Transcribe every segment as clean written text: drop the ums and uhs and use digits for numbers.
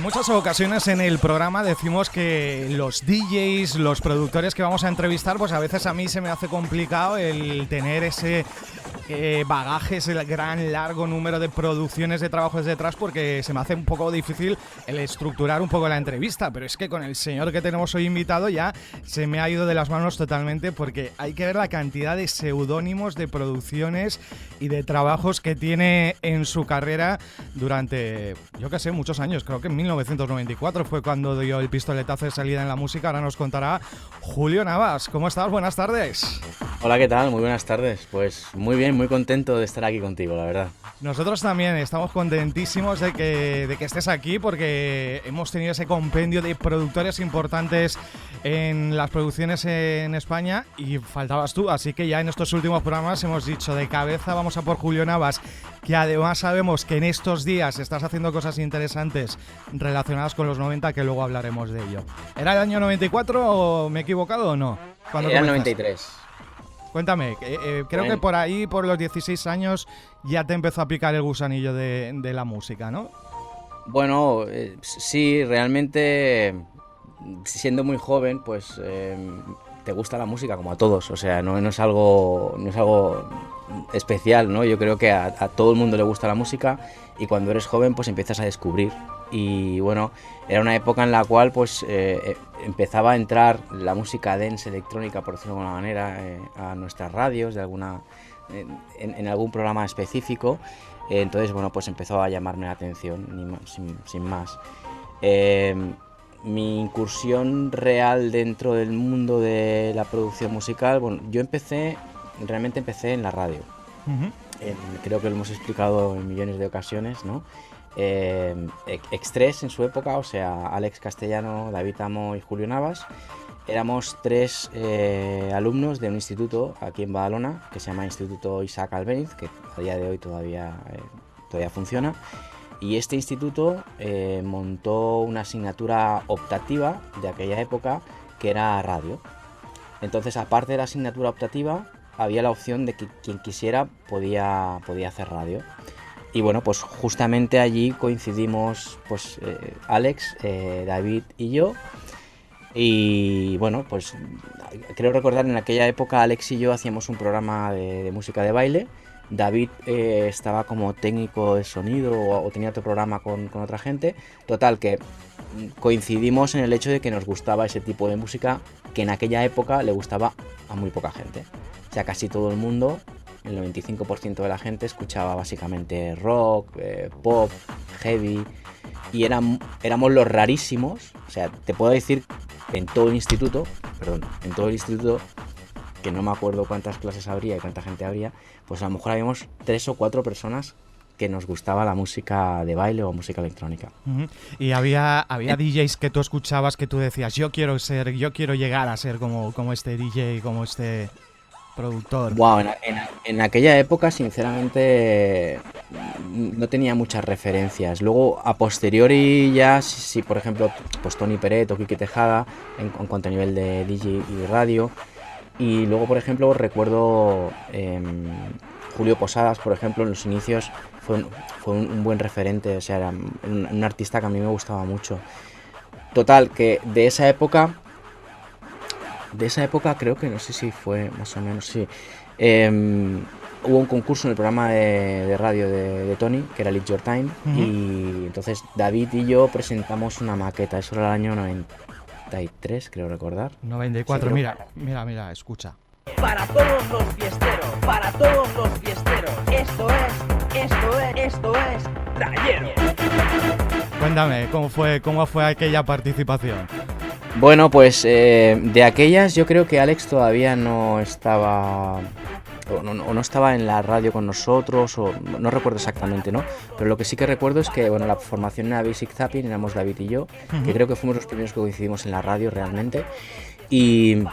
muchas ocasiones en el programa decimos que los DJs, los productores que vamos a entrevistar, pues a veces a mí se me hace complicado el tener ese bagaje, ese gran largo número de producciones de trabajos detrás, porque se me hace un poco difícil el estructurar un poco la entrevista, pero es que con el señor que tenemos hoy invitado ya se me ha ido de las manos totalmente, porque hay que ver la cantidad de seudónimos, de producciones y de trabajos que tiene en su carrera durante, yo qué sé, muchos años. Creo que en 1994 fue cuando dio el pistoletazo de salida en la música. Ahora nos contará Julio Navas. ¿Cómo estás? Buenas tardes. Hola, ¿qué tal? Muy buenas tardes. Pues muy bien, muy contento de estar aquí contigo, la verdad. Nosotros también estamos contentísimos de que estés aquí, porque hemos tenido ese compendio de productores importantes en las producciones en España y faltabas tú, así que ya en estos últimos programas hemos dicho de cabeza vamos a por Julio Navas, que además sabemos que en estos días estás haciendo cosas interesantes relacionadas con los 90, que luego hablaremos de ello. ¿Era el año 94 o me he equivocado o no? Era el 93. Cuéntame, creo que por ahí, por los 16 años, ya te empezó a picar el gusanillo de la música, ¿no? Bueno, sí, realmente, siendo muy joven, pues te gusta la música como a todos, o sea, no es algo especial, ¿no? Yo creo que a todo el mundo le gusta la música y cuando eres joven pues empiezas a descubrir. Y bueno, era una época en la cual pues empezaba a entrar la música dance electrónica, por decirlo de alguna manera, a nuestras radios, en algún programa específico. Entonces, bueno, pues empezó a llamarme la atención, sin más. Mi incursión real dentro del mundo de la producción musical, bueno, yo realmente empecé en la radio. Uh-huh. Creo que lo hemos explicado en millones de ocasiones, ¿no? X3 en su época, o sea, Alex Castellano, David Amo y Julio Navas. Éramos tres alumnos de un instituto aquí en Badalona que se llama Instituto Isaac Albéniz, que a día de hoy todavía funciona. Y este instituto montó una asignatura optativa de aquella época que era radio. Entonces, aparte de la asignatura optativa, había la opción de que quien quisiera podía hacer radio. Y bueno, pues justamente allí coincidimos pues Alex, David y yo. Y bueno, pues creo recordar en aquella época Alex y yo hacíamos un programa de música de baile. David estaba como técnico de sonido o tenía otro programa con otra gente. Total, que coincidimos en el hecho de que nos gustaba ese tipo de música que en aquella época le gustaba a muy poca gente. O sea, casi todo el mundo, el 95% de la gente escuchaba básicamente rock, pop, heavy, y éramos los rarísimos. O sea, te puedo decir en todo el instituto, que no me acuerdo cuántas clases habría y cuánta gente habría, pues a lo mejor habíamos 3 o 4 personas que nos gustaba la música de baile o música electrónica. Uh-huh. Y había DJs que tú escuchabas que tú decías, yo quiero llegar a ser como este DJ, como este productor. Wow, en aquella época sinceramente no tenía muchas referencias. Luego a posteriori ya sí, por ejemplo, pues Tony Peret o Quique Tejada en cuanto a nivel de DJ y radio. Y luego, por ejemplo, recuerdo Julio Posadas, por ejemplo, en los inicios fue un buen referente, o sea, era un artista que a mí me gustaba mucho. Total, que de esa época creo que no sé si fue más o menos, sí. Hubo un concurso en el programa de radio de Tony, que era Live Your Time, uh-huh. Y entonces David y yo presentamos una maqueta, eso era el año 93, creo recordar. 94, sí, mira, escucha. Para todos los fiesteros, esto es Taller. Cuéntame, ¿cómo fue aquella participación? Bueno, pues de aquellas yo creo que Alex todavía no estaba o no estaba en la radio con nosotros, o no recuerdo exactamente, ¿no? Pero lo que sí que recuerdo es que, bueno, la formación era Basic Zapping, éramos David y yo, uh-huh. Que creo que fuimos los primeros que coincidimos en la radio realmente. Y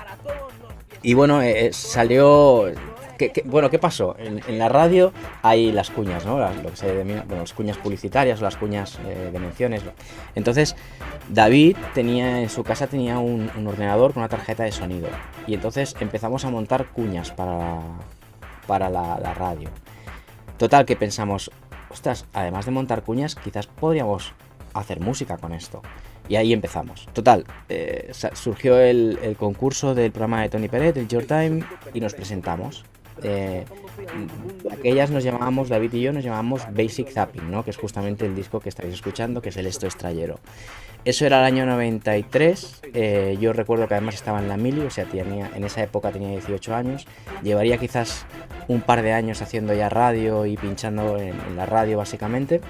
bueno, salió... ¿Qué pasó? En la radio hay las cuñas, ¿no? Lo que se denomina, las cuñas publicitarias o las cuñas de menciones. Entonces, David en su casa tenía un ordenador con una tarjeta de sonido. Y entonces empezamos a montar cuñas para la radio. Total, que pensamos, ostras, además de montar cuñas, quizás podríamos hacer música con esto. Y ahí empezamos. Total, surgió el concurso del programa de Tony Peret, el Your Time, y nos presentamos. Aquellas nos llamábamos, David y yo nos llamábamos Basic Zapping, ¿no? Que es justamente el disco que estáis escuchando, que es el Esto es Trayero. Eso era el año 93, yo recuerdo que además estaba en la mili, o sea, en esa época tenía 18 años, llevaría quizás un par de años haciendo ya radio y pinchando en la radio básicamente.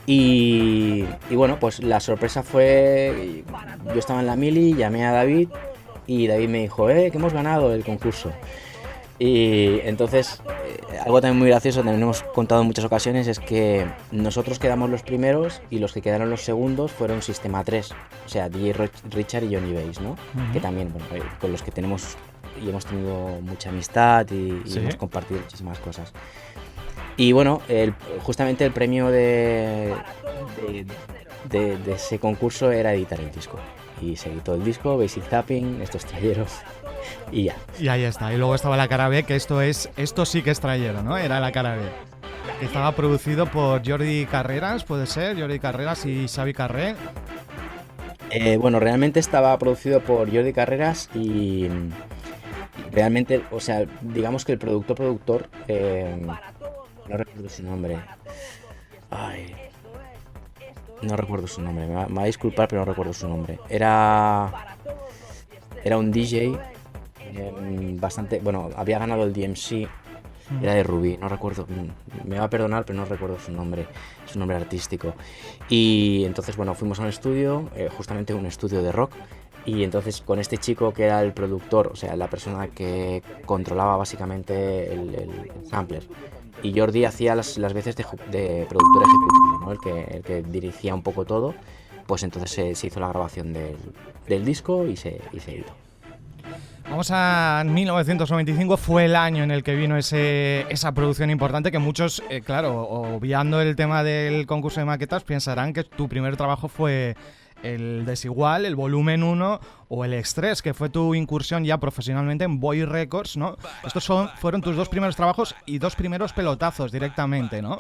Y bueno, pues la sorpresa fue, yo estaba en la mili, llamé a David y David me dijo, que hemos ganado el concurso. Y entonces, algo también muy gracioso, también hemos contado en muchas ocasiones, es que nosotros quedamos los primeros y los que quedaron los segundos fueron Sistema 3, o sea, DJ Richard y Johnny Bass, ¿no? Uh-huh. Que también, bueno, con los que tenemos y hemos tenido mucha amistad y ¿sí? Hemos compartido muchísimas cosas. Y bueno, justamente el premio de ese concurso era editar el disco. Y se editó el disco, Basic Zapping, Esto es Trayero, y ya. Y ahí está. Y luego estaba la cara B, que esto sí que es Trayero, ¿no? Era la cara B. Que estaba producido por Jordi Carreras, puede ser, Jordi Carreras y Xavi Carré. Bueno, realmente estaba producido por Jordi Carreras y realmente, o sea, digamos que el productor, no recuerdo su nombre. No recuerdo su nombre, me va a disculpar, pero no recuerdo su nombre. Era un DJ bastante... Bueno, había ganado el DMC, era de Rubí, no recuerdo, me va a perdonar, pero no recuerdo su nombre artístico. Y entonces, bueno, fuimos a un estudio, justamente un estudio de rock, y entonces con este chico que era el productor, o sea, la persona que controlaba básicamente el sampler. Y Jordi hacía las veces de productor ejecutivo, ¿no? el que dirigía un poco todo, pues entonces se hizo la grabación del disco y se editó. Vamos a 1995, fue el año en el que vino esa producción importante que muchos, claro, obviando el tema del concurso de maquetas, pensarán que tu primer trabajo fue el Desigual, el volumen 1 o el X3, que fue tu incursión ya profesionalmente en Boy Records, ¿no? Estos fueron tus dos primeros trabajos y dos primeros pelotazos directamente, ¿no?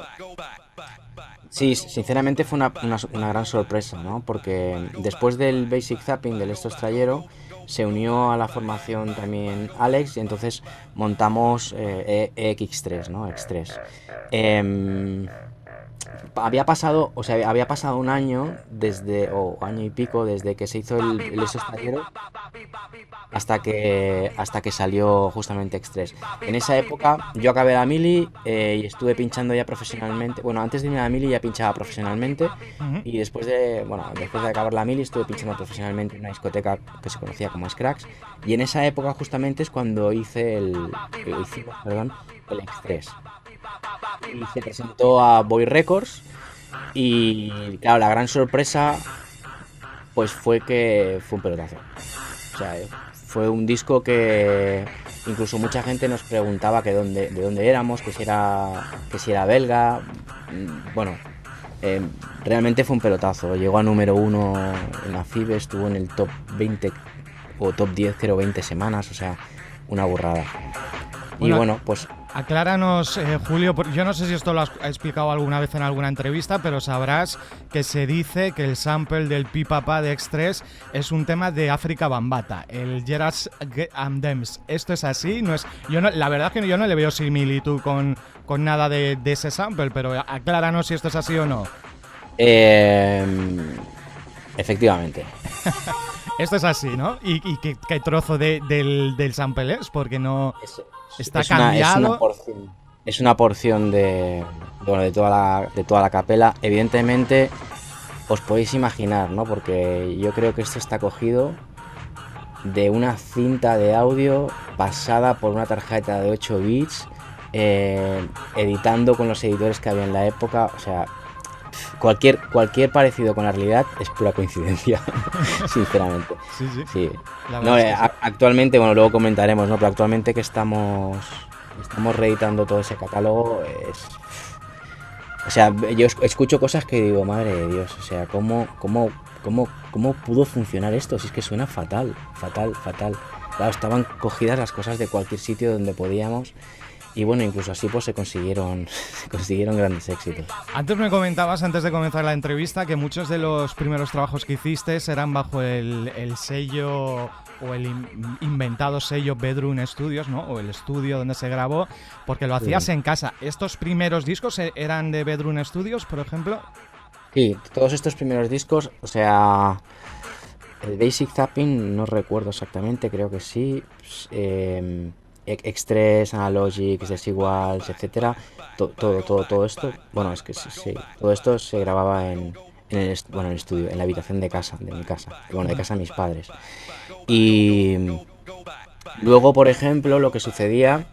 Sí, sinceramente fue una gran sorpresa, ¿no? Porque después del Basic Zapping, del Esto es Trayero, se unió a la formación también Alex y entonces montamos EX3, ¿no? X3. Había pasado un año o año y pico desde que se hizo el Esto es Trayero hasta que salió justamente X3. En esa época yo acabé la mili y estuve pinchando ya profesionalmente. Bueno, antes de irme a la mili ya pinchaba profesionalmente y después de acabar la mili estuve pinchando profesionalmente en una discoteca que se conocía como Scrax, y en esa época justamente es cuando hicimos el X3. Y se presentó a Boy Records y claro, la gran sorpresa pues fue que fue un pelotazo. O sea, fue un disco que incluso mucha gente nos preguntaba de dónde éramos, que si era belga. Bueno, realmente fue un pelotazo. Llegó a número 1 en la FIBE, estuvo en el top 20 o top 10, creo, 20 semanas, o sea, una burrada. Y bueno, pues... Acláranos, Julio, yo no sé si esto lo has explicado alguna vez en alguna entrevista, pero sabrás que se dice que el sample del Pi Papa de X3 es un tema de África Bambata, el Jeras and Dems. ¿Esto es así? No es, la verdad es que yo no le veo similitud con nada de ese sample, pero acláranos si esto es así o no. Efectivamente. Esto es así, ¿no? ¿Y qué trozo del sample es? Porque no... Está cambiado. Es una porción de toda la capela. Evidentemente os podéis imaginar, ¿no? Porque yo creo que esto está cogido de una cinta de audio pasada por una tarjeta de 8 bits, editando con los editores que había en la época. O sea, cualquier parecido con la realidad es pura coincidencia, sinceramente. Sí. No, actualmente, bueno, luego comentaremos, ¿no? Pero actualmente que estamos reeditando todo ese catálogo, o sea, yo escucho cosas que digo, madre de Dios, o sea, ¿cómo pudo funcionar esto? Si es que suena fatal. Claro, estaban cogidas las cosas de cualquier sitio donde podíamos. y bueno, incluso así pues se consiguieron grandes éxitos. Antes me comentabas, antes de comenzar la entrevista, que muchos de los primeros trabajos que hiciste eran bajo el sello o el inventado sello Bedroom Studios, ¿no? O el estudio donde se grabó, porque lo hacías en casa. ¿Estos primeros discos eran de Bedroom Studios, por ejemplo? Sí, todos estos primeros discos, o sea, el Basic Zapping no recuerdo exactamente, creo que sí. X3, Analogic, Desiguals, etcétera, todo esto, bueno, es que sí, todo esto se grababa en el estudio, en la habitación de mi casa, bueno, de casa de mis padres. Y luego, por ejemplo, lo que sucedía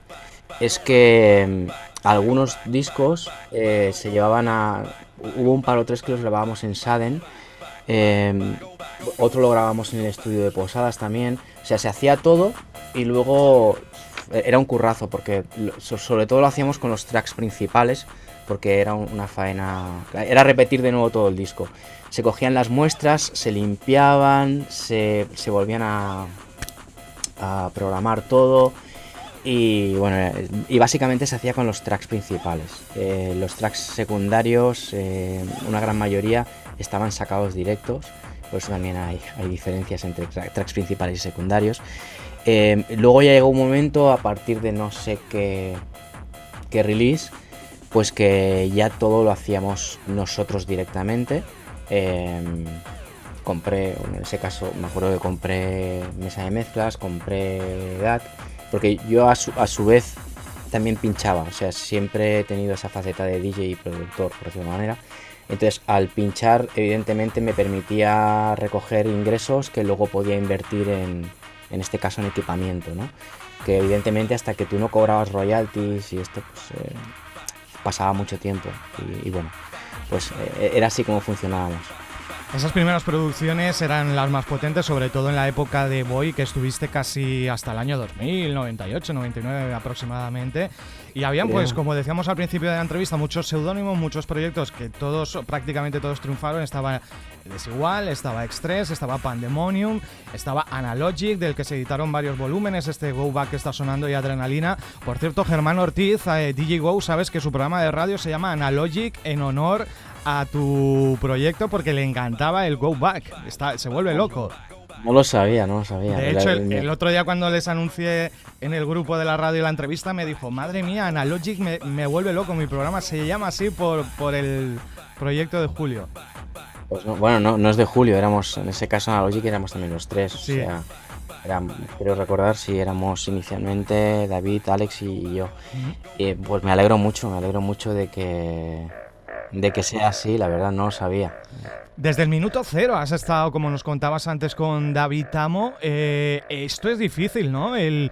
es que algunos discos se llevaban hubo un par o tres que los grabábamos en Saden, otro lo grabábamos en el estudio de Posadas también, o sea, se hacía todo y luego era un currazo porque sobre todo lo hacíamos con los tracks principales porque era una faena, era repetir de nuevo todo el disco. Se cogían las muestras, se limpiaban, se volvían a programar todo y bueno, y básicamente se hacía con los tracks principales. Los tracks secundarios, una gran mayoría estaban sacados directos, por eso también hay diferencias entre tracks principales y secundarios. Luego ya llegó un momento, a partir de no sé qué release, pues que ya todo lo hacíamos nosotros directamente. Compré, en ese caso me acuerdo que compré mesa de mezclas, compré DAC, porque yo a su vez también pinchaba, o sea, siempre he tenido esa faceta de DJ y productor, por decirlo de alguna manera. Entonces, al pinchar, evidentemente me permitía recoger ingresos que luego podía invertir en este caso en equipamiento, ¿no? Que evidentemente hasta que tú no cobrabas royalties y esto, pues pasaba mucho tiempo y bueno, pues era así como funcionábamos. Esas primeras producciones eran las más potentes, sobre todo en la época de Boy, que estuviste casi hasta el año 2000, 98, 99 aproximadamente. Y habían, pues, como decíamos al principio de la entrevista, muchos seudónimos, muchos proyectos que prácticamente todos triunfaron. Estaba Desigual, estaba X3, estaba Pandemonium, estaba Analogic, del que se editaron varios volúmenes, este Go Back que está sonando y Adrenalina. Por cierto, Germán Ortiz, DJ Go, sabes que su programa de radio se llama Analogic en honor a tu proyecto porque le encantaba el Go Back. Se vuelve loco. No lo sabía. De hecho, el otro día cuando les anuncié en el grupo de la radio la entrevista me dijo, madre mía, Analogic me vuelve loco, mi programa se llama así por el proyecto de Julio. Pues no, bueno, no es de Julio, éramos, en ese caso Analogic éramos también los tres, sí. O sea, quiero recordar si éramos inicialmente David, Alex y yo. Pues me alegro mucho de que sea así, la verdad no lo sabía. Desde el minuto cero has estado, como nos contabas antes con David Amo. Esto es difícil, ¿no? El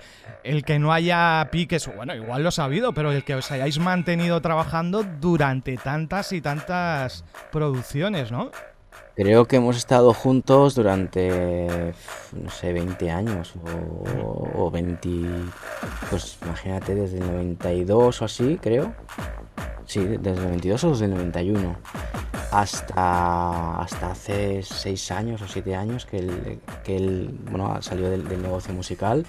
que no haya piques, bueno, igual lo he sabido, pero el que os hayáis mantenido trabajando durante tantas y tantas producciones, ¿no? Creo que hemos estado juntos durante, no sé, 20 años o 20, pues imagínate, desde el 92 o así, creo. Sí, desde el 92 o desde el 91 hasta hace 6 años o 7 años que él bueno, salió del negocio musical.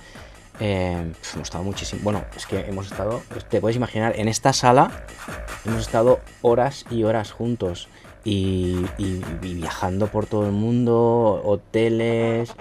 Hemos estado muchísimo, bueno, es que hemos estado, te puedes imaginar, en esta sala hemos estado horas y horas juntos y viajando por todo el mundo, hoteles.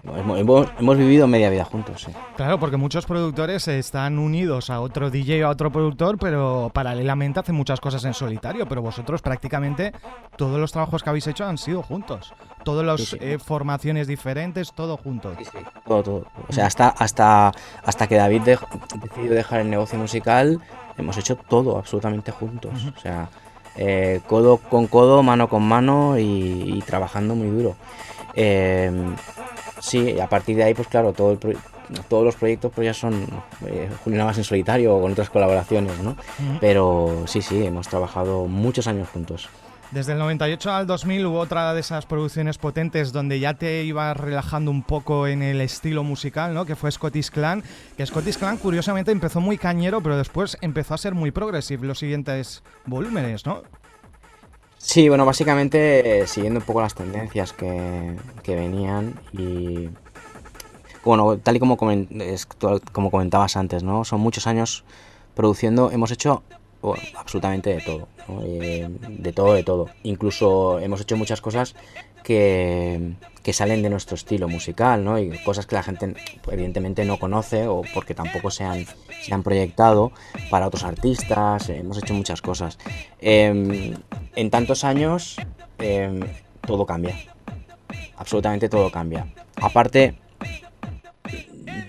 Hemos vivido media vida juntos, sí. Claro, porque muchos productores están unidos a otro DJ o a otro productor, pero paralelamente hacen muchas cosas en solitario. Pero vosotros prácticamente todos los trabajos que habéis hecho han sido juntos. Todas las Sí. formaciones diferentes, todo juntos. Sí. Todo. O sea, hasta que David decidió dejar el negocio musical, hemos hecho todo absolutamente juntos. O sea, codo con codo, mano con mano y trabajando muy duro. Sí, a partir de ahí, pues claro, todos los proyectos pues ya son Julio Navas en solitario o con otras colaboraciones, ¿no? Pero sí, hemos trabajado muchos años juntos. Desde el 98 al 2000 hubo otra de esas producciones potentes donde ya te ibas relajando un poco en el estilo musical, ¿no? Que fue Scottish Clan. Que Scottish Clan, curiosamente, empezó muy cañero, pero después empezó a ser muy progressive los siguientes volúmenes, ¿no? Sí, bueno, básicamente siguiendo un poco las tendencias que venían y... bueno, tal y como, como comentabas antes, ¿no? Son muchos años produciendo, hemos hecho absolutamente de todo, ¿no? De todo. Incluso hemos hecho muchas cosas que salen de nuestro estilo musical, ¿no? Y cosas que la gente evidentemente no conoce o porque tampoco se han proyectado para otros artistas. Hemos hecho muchas cosas. En tantos años todo cambia, absolutamente todo cambia. Aparte,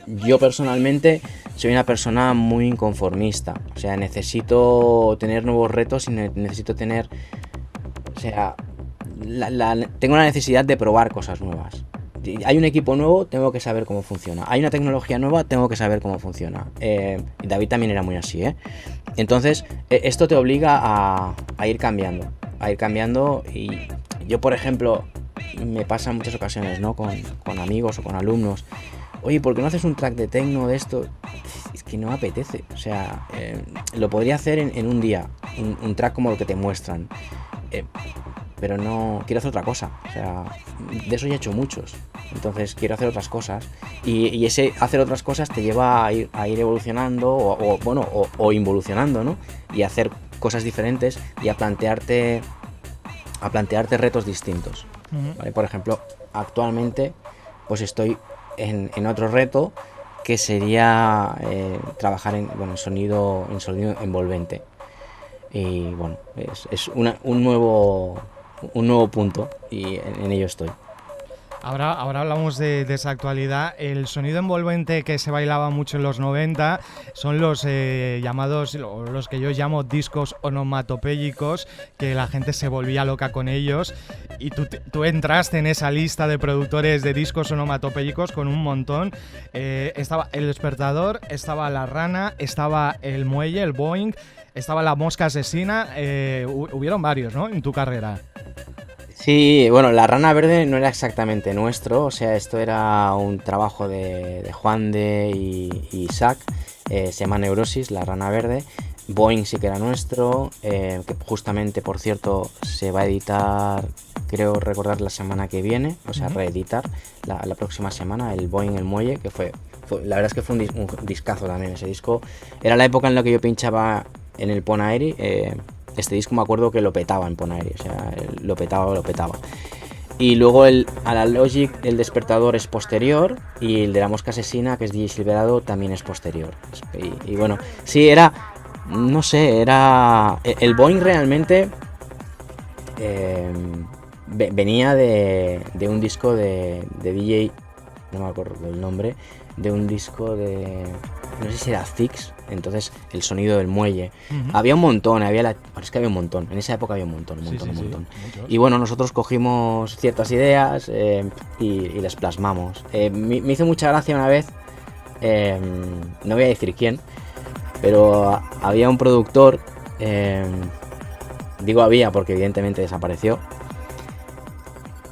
yo personalmente soy una persona muy inconformista, o sea, necesito tener nuevos retos y necesito tener, o sea, tengo la necesidad de probar cosas nuevas. Hay un equipo nuevo, tengo que saber cómo funciona. Hay una tecnología nueva, tengo que saber cómo funciona. David también era muy así, ¿eh? Entonces, esto te obliga a ir cambiando, y yo, por ejemplo, me pasa en muchas ocasiones, ¿no? Con amigos o con alumnos. Oye, ¿por qué no haces un track de techno de esto? Es que no me apetece. O sea, lo podría hacer en un día, un track como lo que te muestran. Pero no, quiero hacer otra cosa. O sea, de eso ya he hecho muchos. Entonces quiero hacer otras cosas. Y ese hacer otras cosas te lleva a ir evolucionando o involucionando, ¿no? Y a hacer cosas diferentes y a plantearte retos distintos. ¿Vale? Por ejemplo, actualmente pues estoy en otro reto que sería trabajar en sonido envolvente. Y bueno, es un nuevo punto y en ello estoy. Ahora hablamos de esa actualidad. El sonido envolvente que se bailaba mucho en los 90 son los llamados, los que yo llamo discos onomatopéyicos, que la gente se volvía loca con ellos. Y tú entraste en esa lista de productores de discos onomatopéyicos con un montón. Estaba El Despertador, estaba La Rana, estaba El Muelle, el Boeing, estaba La Mosca Asesina. Hubieron varios, ¿no?, en tu carrera. Sí, bueno, La Rana Verde no era exactamente nuestro, o sea, esto era un trabajo de Juan de y Isaac, se llama Neurosis, La Rana Verde. Boeing sí que era nuestro, que justamente, por cierto, se va a editar, creo recordar, la semana que viene, o sea, reeditar la próxima semana, el Boeing, el Muelle, que fue la verdad es que fue un discazo también ese disco. Era la época en la que yo pinchaba en el Ponaeri. Este disco me acuerdo que lo petaba en Ponaeri, o sea, lo petaba. Y luego a la Logic, El Despertador es posterior, y el de La Mosca Asesina, que es DJ Silverado, también es posterior. Y bueno, sí, no sé, el Boeing realmente venía de un disco de DJ, no me acuerdo el nombre, de un disco de, no sé si era Zix, entonces el sonido del muelle. Había un montón, es que había un montón, en esa época había un montón. Y bueno, nosotros cogimos ciertas ideas y las plasmamos. Me hizo mucha gracia una vez, no voy a decir quién, pero había un productor, digo había porque evidentemente desapareció,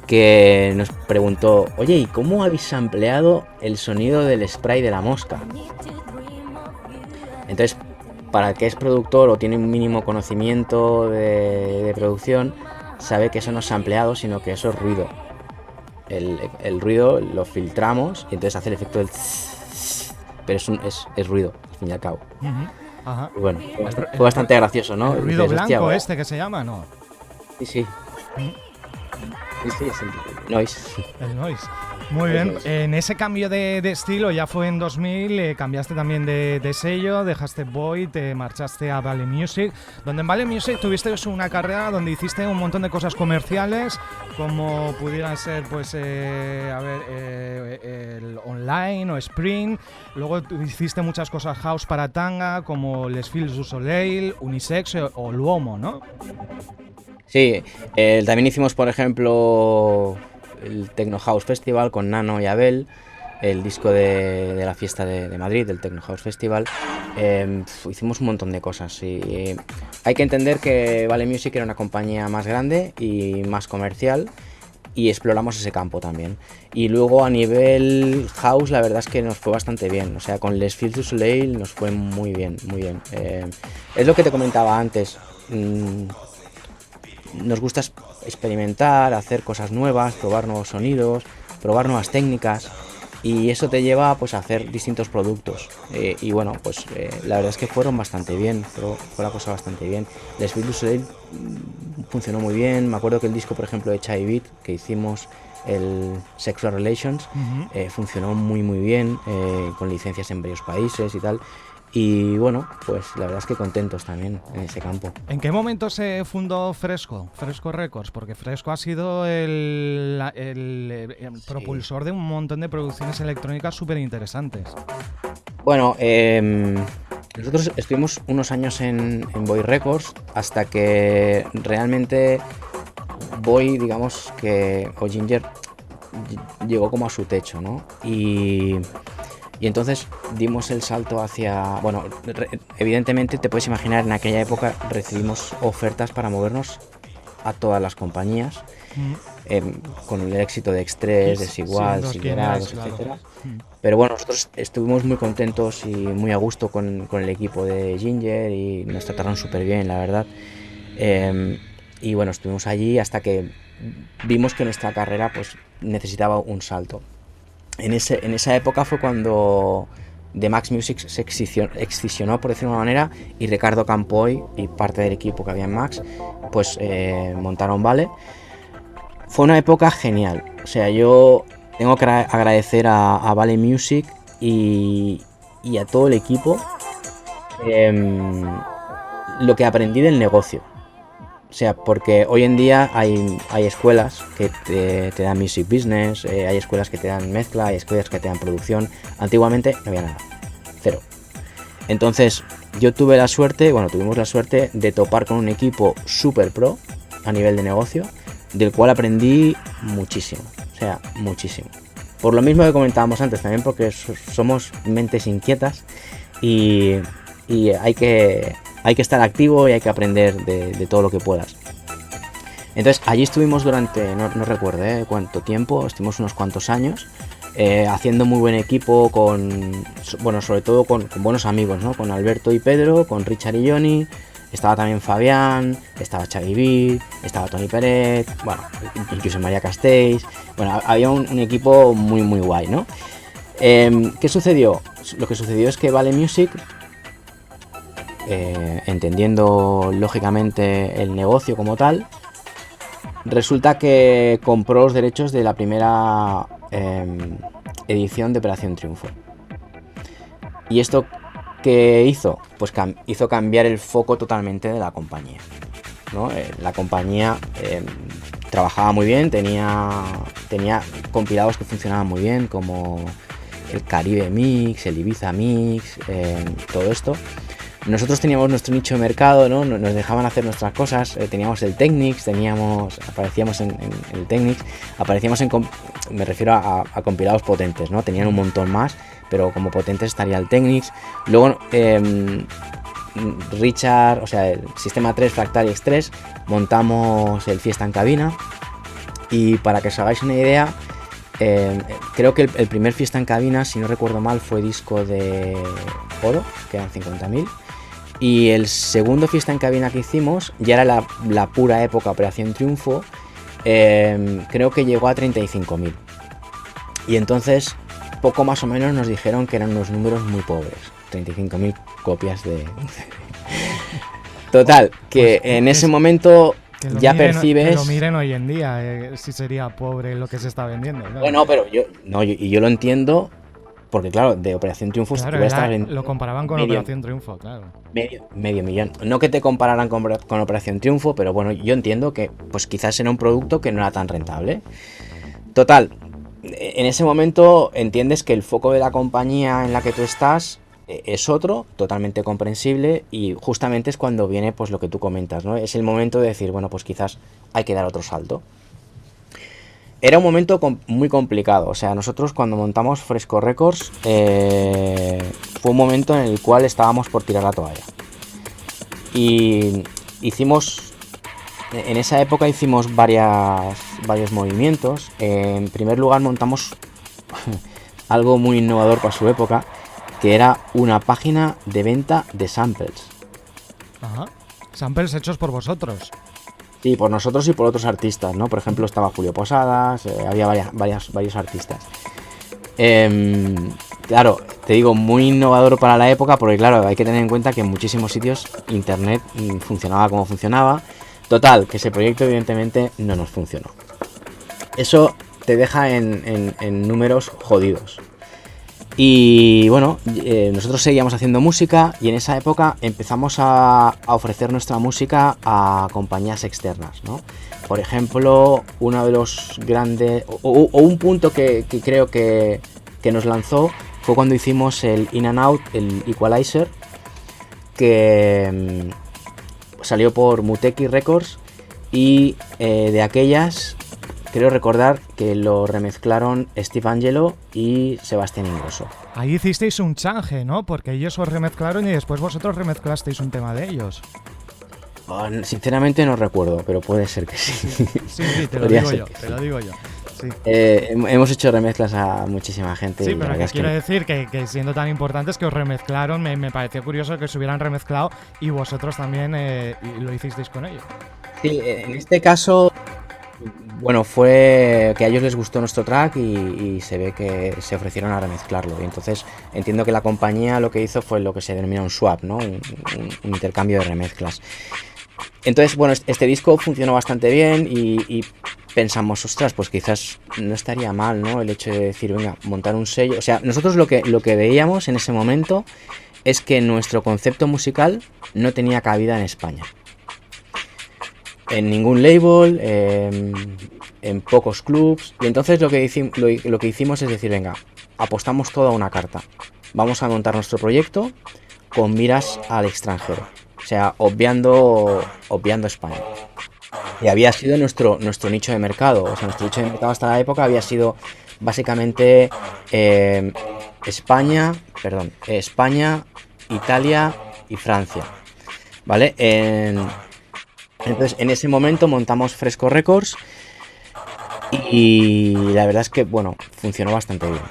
que nos preguntó: oye, ¿y cómo habéis sampleado el sonido del spray de la mosca? Entonces, para el que es productor o tiene un mínimo conocimiento de producción, sabe que eso no es sampleado, sino que eso es ruido. El ruido lo filtramos y entonces hace el efecto del pero es ruido, al fin y al cabo. Ajá. Y bueno, fue bastante gracioso, ¿no? El ruido dices, blanco, hostia, que se llama, ¿no? Sí. Sí, es el noise. El noise. Muy bien. En ese cambio de estilo, ya fue en 2000, cambiaste también de sello, dejaste Boy, te marchaste a Vale Music, donde en Vale Music tuviste una carrera donde hiciste un montón de cosas comerciales, como pudieran ser, pues, el Online o Spring. Luego hiciste muchas cosas house para Tanga, como Les Fils du Soleil, Unisex o Luomo, ¿no? Sí, también hicimos, por ejemplo, el Techno House Festival con Nano y Abel, el disco de la fiesta de Madrid, del Techno House Festival. Hicimos un montón de cosas. Y hay que entender que Vale Music era una compañía más grande y más comercial, y exploramos ese campo también. Y luego a nivel house, la verdad es que nos fue bastante bien. O sea, con Les Fils du Soleil nos fue muy bien. Es lo que te comentaba antes. Nos gusta experimentar, hacer cosas nuevas, probar nuevos sonidos, probar nuevas técnicas, y eso te lleva pues a hacer distintos productos. Y bueno, pues la verdad es que fueron bastante bien, fue la cosa bastante bien. El Spirit du Soleil funcionó muy bien. Me acuerdo que el disco, por ejemplo, de Chai Beat que hicimos, el Sexual Relations, funcionó muy bien, con licencias en varios países y tal. Y bueno, pues la verdad es que contentos también en ese campo. ¿En qué momento se fundó Fresco Records? Porque Fresco ha sido el propulsor de un montón de producciones electrónicas súper interesantes. Bueno, nosotros estuvimos unos años en Boy Records hasta que realmente Boy, digamos que, o Ginger, llegó como a su techo, ¿no? Y entonces dimos el salto hacia... Bueno, evidentemente te puedes imaginar, en aquella época recibimos ofertas para movernos a todas las compañías, con el éxito de X3, Desigual, Silverados, etcétera. Pero bueno, nosotros estuvimos muy contentos y muy a gusto con el equipo de Ginger y nos trataron súper bien, la verdad. Y bueno, estuvimos allí hasta que vimos que nuestra carrera pues necesitaba un salto. En esa época fue cuando The Max Music se excisionó, por decirlo de una manera, y Ricardo Campoy y parte del equipo que había en Max pues montaron Vale. Fue una época genial. O sea, yo tengo que agradecer a Vale Music y a todo el equipo lo que aprendí del negocio. O sea, porque hoy en día hay escuelas que te dan music business, hay escuelas que te dan mezcla, hay escuelas que te dan producción. Antiguamente no había nada, cero. Entonces tuvimos la suerte de topar con un equipo super pro a nivel de negocio, del cual aprendí muchísimo, o sea, muchísimo. Por lo mismo que comentábamos antes también, porque somos mentes inquietas y hay que estar activo y hay que aprender de todo lo que puedas. Entonces allí estuvimos durante, no recuerdo cuánto tiempo, estuvimos unos cuantos años, haciendo muy buen equipo sobre todo con buenos amigos, ¿no? Con Alberto y Pedro, con Richard y Johnny, estaba también Fabián, estaba Xavi Beat, estaba Toni Pérez, bueno, incluso María Castells. Bueno, había un equipo muy guay, ¿no? ¿Qué sucedió? Lo que sucedió es que Vale Music, entendiendo lógicamente el negocio como tal, resulta que compró los derechos de la primera edición de Operación Triunfo. ¿Y esto qué hizo? Pues hizo cambiar el foco totalmente de la compañía, ¿no? La compañía trabajaba muy bien, tenía compilados que funcionaban muy bien, como el Caribe Mix, el Ibiza Mix, todo esto. Nosotros teníamos nuestro nicho de mercado, ¿no? Nos dejaban hacer nuestras cosas, teníamos el Technics, aparecíamos en el Technics, me refiero a compilados potentes, ¿no? Tenían un montón más, pero como potentes estaría el Technics. Luego Richard, o sea, el Sistema 3, Fractal y X3, montamos el Fiesta en Cabina, y para que os hagáis una idea, creo que el primer Fiesta en Cabina, si no recuerdo mal, fue disco de oro, que eran 50.000. Y el segundo Fiesta en Cabina que hicimos, ya era la pura época Operación Triunfo, creo que llegó a 35.000. Y entonces, poco más o menos nos dijeron que eran unos números muy pobres. 35.000 copias de... Total, que pues, en ese momento ya percibes... Que lo miren hoy en día, si sería pobre lo que se está vendiendo. Claro. Bueno, pero yo lo entiendo... Porque claro, de Operación Triunfo lo comparaban con Operación Triunfo, claro. Medio millón. No que te compararan con Operación Triunfo, pero bueno, yo entiendo que pues quizás era un producto que no era tan rentable. Total, en ese momento entiendes que el foco de la compañía en la que tú estás es otro, totalmente comprensible, y justamente es cuando viene pues lo que tú comentas, ¿no? Es el momento de decir, bueno, pues quizás hay que dar otro salto. Era un momento muy complicado, o sea, nosotros cuando montamos Fresco Records fue un momento en el cual estábamos por tirar la toalla. Y en esa época hicimos varios movimientos. En primer lugar montamos algo muy innovador para su época, que era una página de venta de samples. Ajá. Samples hechos por vosotros. Sí, por nosotros y por otros artistas, ¿no? Por ejemplo, estaba Julio Posadas, había varios artistas. Claro, te digo, muy innovador para la época, porque claro, hay que tener en cuenta que en muchísimos sitios internet funcionaba como funcionaba. Total, que ese proyecto evidentemente no nos funcionó. Eso te deja en números jodidos. Y bueno, nosotros seguíamos haciendo música y en esa época empezamos a ofrecer nuestra música a compañías externas, ¿no? Por ejemplo, uno de los grandes, o un punto que creo que nos lanzó fue cuando hicimos el In and Out, el Equalizer, que salió por Muteki Records y de aquellas creo recordar que lo remezclaron Steve Angelo y Sebastián Ingrosso. Ahí hicisteis un change, ¿no? Porque ellos os remezclaron y después vosotros remezclasteis un tema de ellos. Sinceramente no recuerdo, pero puede ser que sí. Sí, te lo digo yo. Sí. Hemos hecho remezclas a muchísima gente. Sí, y pero la que verdad quiero es decir que siendo tan importantes que os remezclaron, me pareció curioso que os hubieran remezclado y vosotros también lo hicisteis con ellos. Sí, en este caso, bueno, fue que a ellos les gustó nuestro track y se ve que se ofrecieron a remezclarlo. Y entonces entiendo que la compañía lo que hizo fue lo que se denomina un swap, ¿no? Un intercambio de remezclas. Entonces, bueno, este disco funcionó bastante bien y pensamos, ostras, pues quizás no estaría mal, ¿no? El hecho de decir, venga, montar un sello. O sea, nosotros lo que veíamos en ese momento es que nuestro concepto musical no tenía cabida en España. En ningún label, en pocos clubs. Y entonces lo que hicimos es decir, venga, apostamos todo a una carta. Vamos a montar nuestro proyecto con miras al extranjero. O sea, obviando España. Y había sido nuestro nicho de mercado. O sea, nuestro nicho de mercado hasta la época había sido básicamente España, Italia y Francia. ¿Vale? Entonces, en ese momento montamos Fresco Records y la verdad es que, bueno, funcionó bastante bien.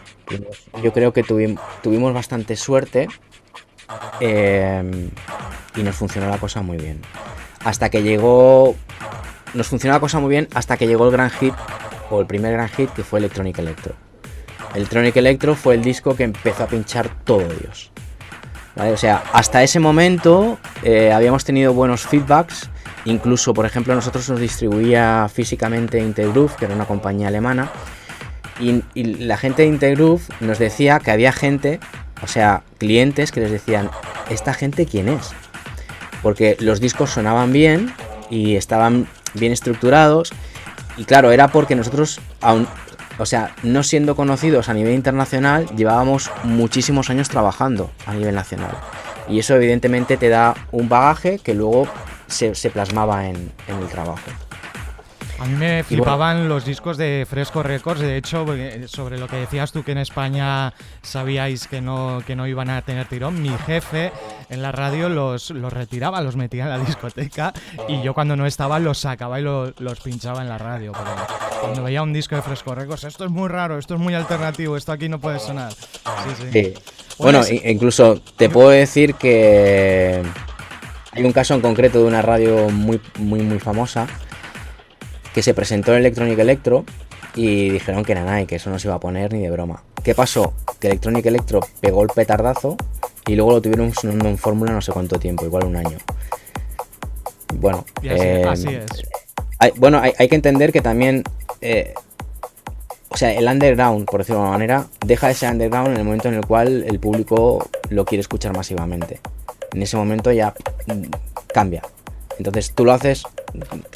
Yo creo que tuvimos bastante suerte y nos funcionó la cosa muy bien. Nos funcionó la cosa muy bien hasta que llegó el gran hit, o el primer gran hit, que fue Electronic Electro. Electronic Electro fue el disco que empezó a pinchar todo Dios. ¿Vale? O sea, hasta ese momento habíamos tenido buenos feedbacks. Incluso, por ejemplo, nosotros nos distribuía físicamente Intergroove, que era una compañía alemana, y la gente de Intergroove nos decía que había gente, o sea, clientes que les decían, ¿esta gente quién es? Porque los discos sonaban bien y estaban bien estructurados, y claro, era porque nosotros, o sea, no siendo conocidos a nivel internacional, llevábamos muchísimos años trabajando a nivel nacional. Y eso evidentemente te da un bagaje que luego se plasmaba en el trabajo. A mí me flipaban los discos de Fresco Records. De hecho, sobre lo que decías tú, que en España sabíais que no iban a tener tirón, mi jefe en la radio los retiraba, los metía en la discoteca y yo cuando no estaba los sacaba y los pinchaba en la radio. Pero cuando veía un disco de Fresco Records, esto es muy raro, esto es muy alternativo, esto aquí no puede sonar. Sí. Bueno, incluso te puedo decir que hay un caso en concreto de una radio muy, muy, muy famosa que se presentó en Electronic Electro y dijeron que era nada y que eso no se iba a poner ni de broma. ¿Qué pasó? Que Electronic Electro pegó el petardazo y luego lo tuvieron sonando en fórmula no sé cuánto tiempo, igual un año. Bueno, y así es. Hay que entender que también, o sea, el underground, por decirlo de alguna manera, deja de ser underground en el momento en el cual el público lo quiere escuchar masivamente. En ese momento ya cambia. Entonces tú lo haces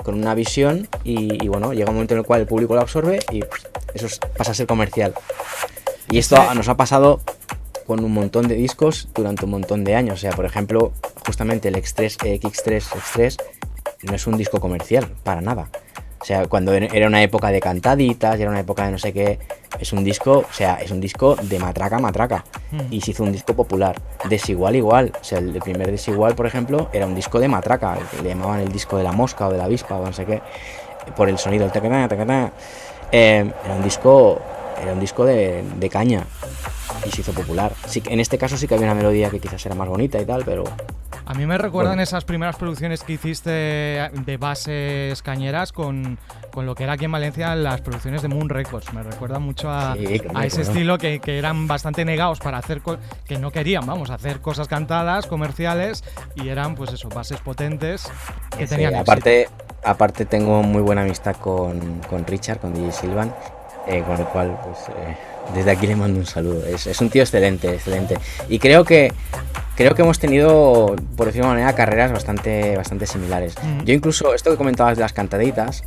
con una visión y bueno, llega un momento en el cual el público lo absorbe y eso pasa a ser comercial. Y esto nos ha pasado con un montón de discos durante un montón de años. O sea, por ejemplo, justamente el X3 no es un disco comercial, para nada. O sea, cuando era una época de cantaditas, era una época de no sé qué, es un disco de matraca a matraca. Y se hizo un disco popular. Desigual igual. O sea, el primer Desigual, por ejemplo, era un disco de matraca. Le llamaban el disco de la mosca o de la avispa o no sé qué. Por el sonido, el tacatá, tacatá. Era un disco de caña. Y se hizo popular. Sí, en este caso sí que había una melodía que quizás era más bonita y tal, pero A mí me recuerdan esas primeras producciones que hiciste de bases cañeras con lo que era aquí en Valencia las producciones de Moon Records. Me recuerda mucho a ese estilo que eran bastante negados para hacer que no querían, vamos, hacer cosas cantadas, comerciales, y eran pues eso, bases potentes que tenían aparte tengo muy buena amistad con Richard, con DJ Silvan, con el cual pues desde aquí le mando un saludo. Es un tío excelente. Y creo que hemos tenido, por decirlo de una manera, carreras bastante similares. Yo incluso, esto que comentabas de las cantaditas,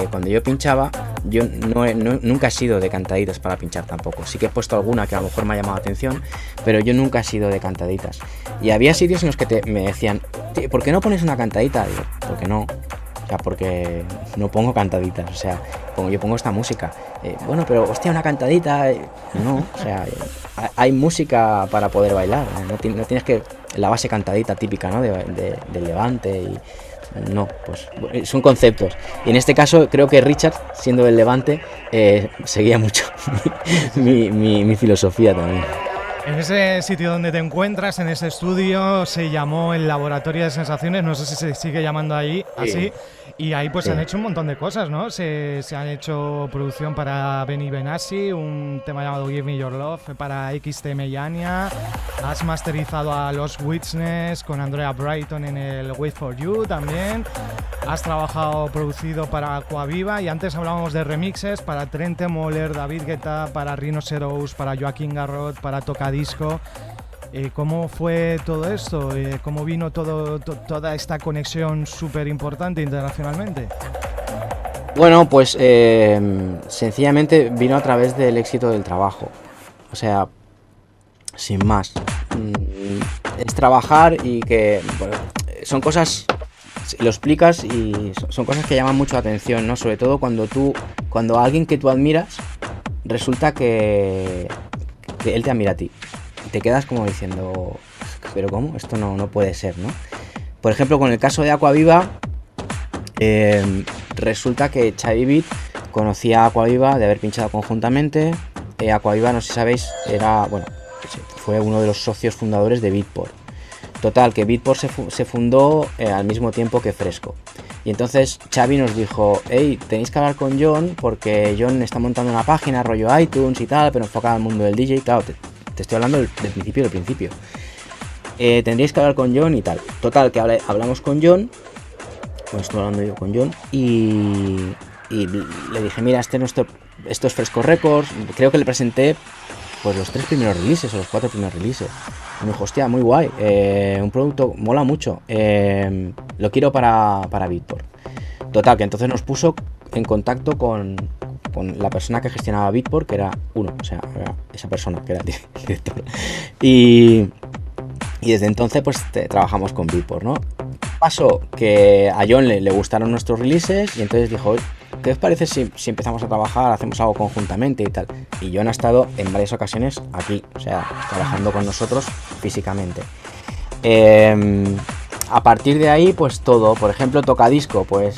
cuando yo pinchaba, yo nunca he sido de cantaditas para pinchar tampoco. Sí que he puesto alguna que a lo mejor me ha llamado la atención, pero yo nunca he sido de cantaditas. Y había sitios en los que me decían, ¿por qué no pones una cantadita? Digo, ¿por qué no? O sea, porque no pongo cantaditas, o sea, yo pongo esta música. Bueno, pero hostia, una cantadita, no, o sea, hay música para poder bailar, no tienes que la base cantadita típica, ¿no? Del Levante y no, pues son conceptos. Y en este caso creo que Richard, siendo del Levante, seguía mucho mi filosofía también. En ese sitio donde te encuentras, en ese estudio, se llamó el Laboratorio de Sensaciones, no sé si se sigue llamando ahí, así, y ahí pues se han hecho un montón de cosas, ¿no? Se han hecho producción para Benny Benassi, un tema llamado Give Me Your Love, para XTM y Anya, has masterizado a Los Witness con Andrea Brighton en el Wait For You también, has producido para Aquaviva, y antes hablábamos de remixes para Trente Moller, David Guetta, para Rhinoceros, para Joaquín Garrot, para Tocadisco. ¿Cómo fue todo esto? ¿Cómo vino toda esta conexión súper importante internacionalmente? Bueno, pues sencillamente vino a través del éxito del trabajo. O sea, sin más. Es trabajar y que, bueno, son cosas, lo explicas y son cosas que llaman mucho la atención, ¿no? Sobre todo cuando alguien que tú admiras resulta que él te admira a ti. Y te quedas como diciendo, ¿pero cómo? Esto no puede ser, ¿no? Por ejemplo, con el caso de Aquaviva, resulta que Xavi Beat conocía a Aquaviva de haber pinchado conjuntamente. Aquaviva, no sé si sabéis, fue uno de los socios fundadores de Beatport. Total, que Beatport se fundó al mismo tiempo que Fresco. Y entonces Xavi nos dijo, hey, tenéis que hablar con John porque John está montando una página rollo iTunes y tal, pero enfocada al mundo del DJ. Claro, te estoy hablando del principio. Tendréis que hablar con John y tal. Total, que hablamos con John, pues estuve hablando yo con John y le dije, mira, esto es Fresco Records. Creo que le presenté pues los 3 primeros releases o los 4 primeros releases. Y me dijo, hostia, muy guay, un producto, mola mucho, lo quiero para Beatport. Total, que entonces nos puso en contacto con la persona que gestionaba Beatport, que era esa persona que era el director. Y desde entonces pues trabajamos con Beatport, ¿no? Pasó que a John le gustaron nuestros releases y entonces dijo, ¿qué os parece si empezamos a trabajar, hacemos algo conjuntamente y tal? Y John ha estado en varias ocasiones aquí, o sea, trabajando con nosotros físicamente. A partir de ahí, pues todo, por ejemplo, tocadisco, pues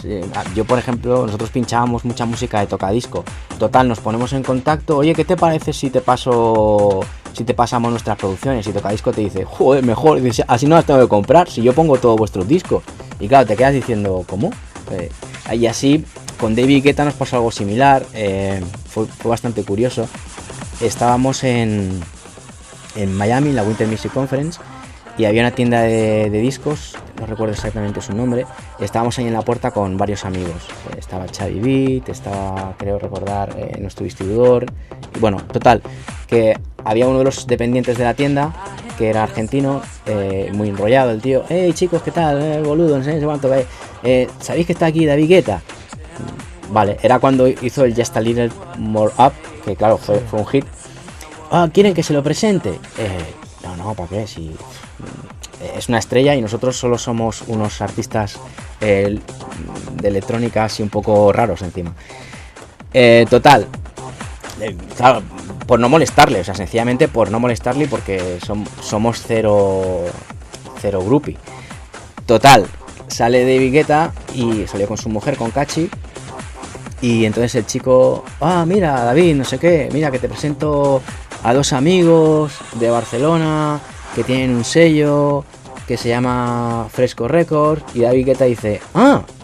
yo, por ejemplo, nosotros pinchábamos mucha música de tocadisco. Total, nos ponemos en contacto, oye, ¿qué te parece si te pasamos nuestras producciones? Y tocadisco te dice, joder, mejor, dice, así no las tengo que comprar, si yo pongo todos vuestros discos. Y claro, te quedas diciendo, ¿cómo? Y así, con David Guetta nos pasó algo similar, fue bastante curioso. Estábamos en Miami, en la Winter Music Conference, y había una tienda de discos, no recuerdo exactamente su nombre, y estábamos ahí en la puerta con varios amigos. Estaba Xavi Beat, estaba, creo recordar, nuestro distribuidor, y bueno, total, que había uno de los dependientes de la tienda, que era argentino, muy enrollado el tío. Hey chicos, ¿qué tal? Boludo, no sé cuánto. ¿Sabéis que está aquí David Guetta? Vale, era cuando hizo el Just a Little More Up, que claro, fue un hit. ¿Quieren que se lo presente? No, ¿para qué? Si es una estrella y nosotros solo somos unos artistas de electrónica así un poco raros encima. Total, claro, por no molestarle, o sea, sencillamente por no molestarle, porque somos cero groupie. Total, sale David Guetta y salió con su mujer, con Cachi. Y entonces el chico, mira David, no sé qué, mira que te presento a 2 amigos de Barcelona que tienen un sello, que se llama Fresco Records, y David Guetta dice,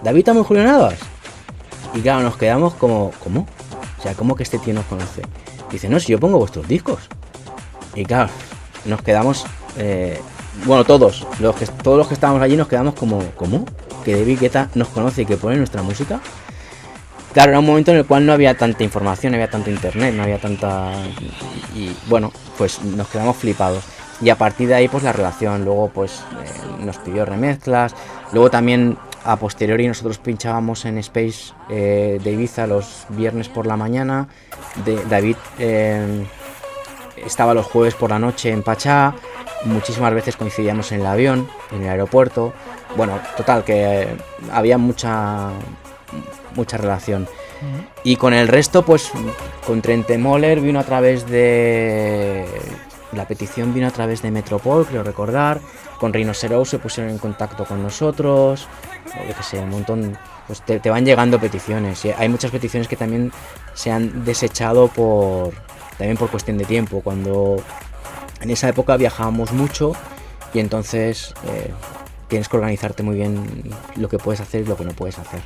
David Amo y Julio Navas. Y claro, nos quedamos como, ¿cómo? O sea, ¿cómo que este tío nos conoce? Dice, no, si yo pongo vuestros discos. Y claro, nos quedamos, bueno, todos los que estábamos allí nos quedamos como, ¿cómo? Que David Guetta nos conoce y que pone nuestra música. Claro, era un momento en el cual no había tanta información, no había tanto internet, no había tanta... Y bueno, pues nos quedamos flipados. Y a partir de ahí, pues la relación, luego pues nos pidió remezclas. Luego también, a posteriori, nosotros pinchábamos en Space de Ibiza los viernes por la mañana. David estaba los jueves por la noche en Pachá. Muchísimas veces coincidíamos en el avión, en el aeropuerto. Bueno, total, que había mucha relación. Y con el resto, pues con Trentemøller vino a través de... La petición vino a través de Metropol, creo recordar. Con Rhinoceros se pusieron en contacto con nosotros. O yo que sé, un montón... Pues te van llegando peticiones. Y hay muchas peticiones que también se han desechado también por cuestión de tiempo. Cuando en esa época viajábamos mucho y entonces tienes que organizarte muy bien lo que puedes hacer y lo que no puedes hacer.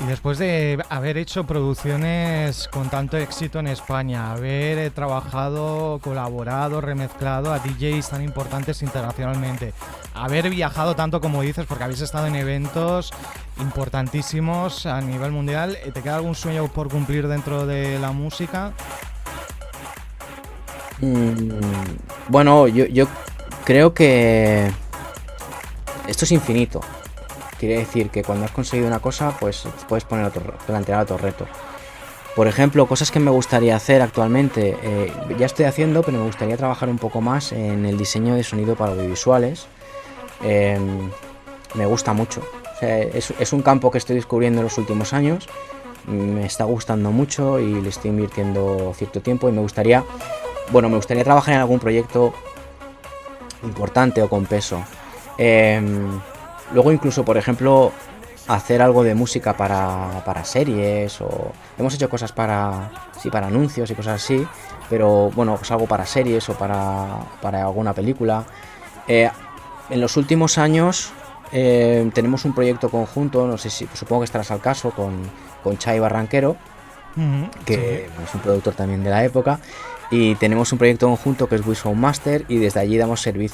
Y después de haber hecho producciones con tanto éxito en España, haber trabajado, colaborado, remezclado a DJs tan importantes internacionalmente, haber viajado tanto como dices, porque habéis estado en eventos importantísimos a nivel mundial, ¿te queda algún sueño por cumplir dentro de la música? Bueno, yo creo que esto es infinito. Quiere decir que cuando has conseguido una cosa, pues te puedes plantear otro reto. Por ejemplo, cosas que me gustaría hacer actualmente, ya estoy haciendo, pero me gustaría trabajar un poco más en el diseño de sonido para audiovisuales. Me gusta mucho. O sea, es un campo que estoy descubriendo en los últimos años. Me está gustando mucho y le estoy invirtiendo cierto tiempo y me gustaría trabajar en algún proyecto importante o con peso. Luego incluso, por ejemplo, hacer algo de música para series o... Hemos hecho cosas para anuncios y cosas así, pero bueno, pues algo para series o para alguna película. En los últimos años tenemos un proyecto conjunto, no sé si, supongo que estarás al caso, con Chai Barranquero, que sí, es un productor también de la época. Y tenemos un proyecto conjunto que es We Sound Master y desde allí damos un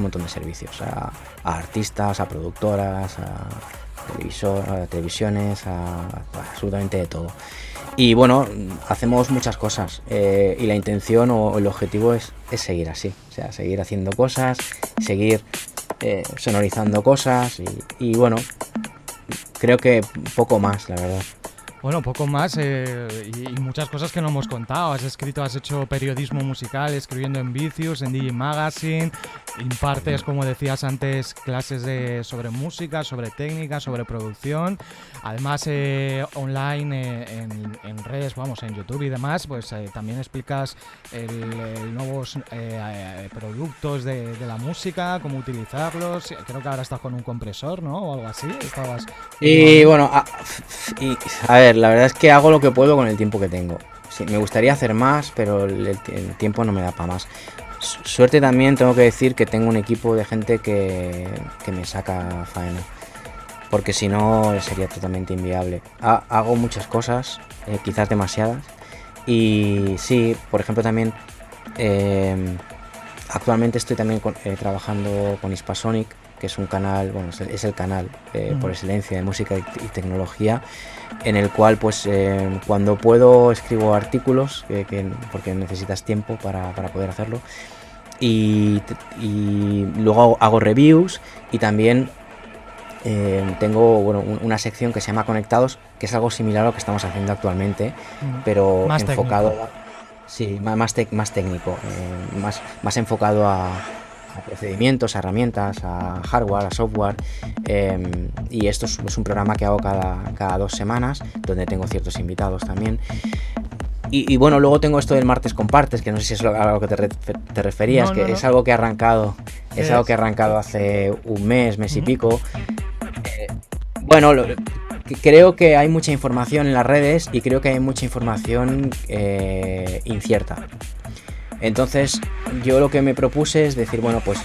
montón de servicios a artistas, a productoras, a televisiones, a absolutamente de todo. Y bueno, hacemos muchas cosas y la intención o el objetivo es seguir así, o sea, seguir haciendo cosas, seguir sonorizando cosas y bueno, creo que poco más, la verdad. Bueno, poco más y muchas cosas que no hemos contado. Has hecho periodismo musical, escribiendo en Vicious, en DJ Magazine, impartes, como decías antes, clases sobre música, sobre técnica, sobre producción. Además, online, en redes, vamos, en YouTube y demás, pues también explicas nuevos productos de la música, cómo utilizarlos. Creo que ahora estás con un compresor, ¿no? O algo así. Y bueno, a ver, la verdad es que hago lo que puedo con el tiempo que tengo. Sí, me gustaría hacer más, pero el tiempo no me da para más. Suerte también, tengo que decir que tengo un equipo de gente que me saca faena, porque si no sería totalmente inviable. Hago muchas cosas, quizás demasiadas, y sí, por ejemplo también actualmente estoy también trabajando con Hispasonic, que es un canal, bueno, es el canal por excelencia de música y tecnología, en el cual pues cuando puedo escribo artículos porque necesitas tiempo para poder hacerlo y luego hago reviews y también tengo una sección que se llama Conectados, que es algo similar a lo que estamos haciendo actualmente, pero más enfocado técnico. Sí, más técnico, más enfocado a procedimientos, a herramientas, a hardware, a software, y esto es un programa que hago cada 2 semanas, donde tengo ciertos invitados también. Y bueno, luego tengo esto del martes compartes, que no sé si es a lo que te referías, no. Es algo que ha arrancado, hace un mes y pico. Bueno, creo que hay mucha información en las redes y creo que hay mucha información incierta. Entonces yo lo que me propuse es decir, bueno, pues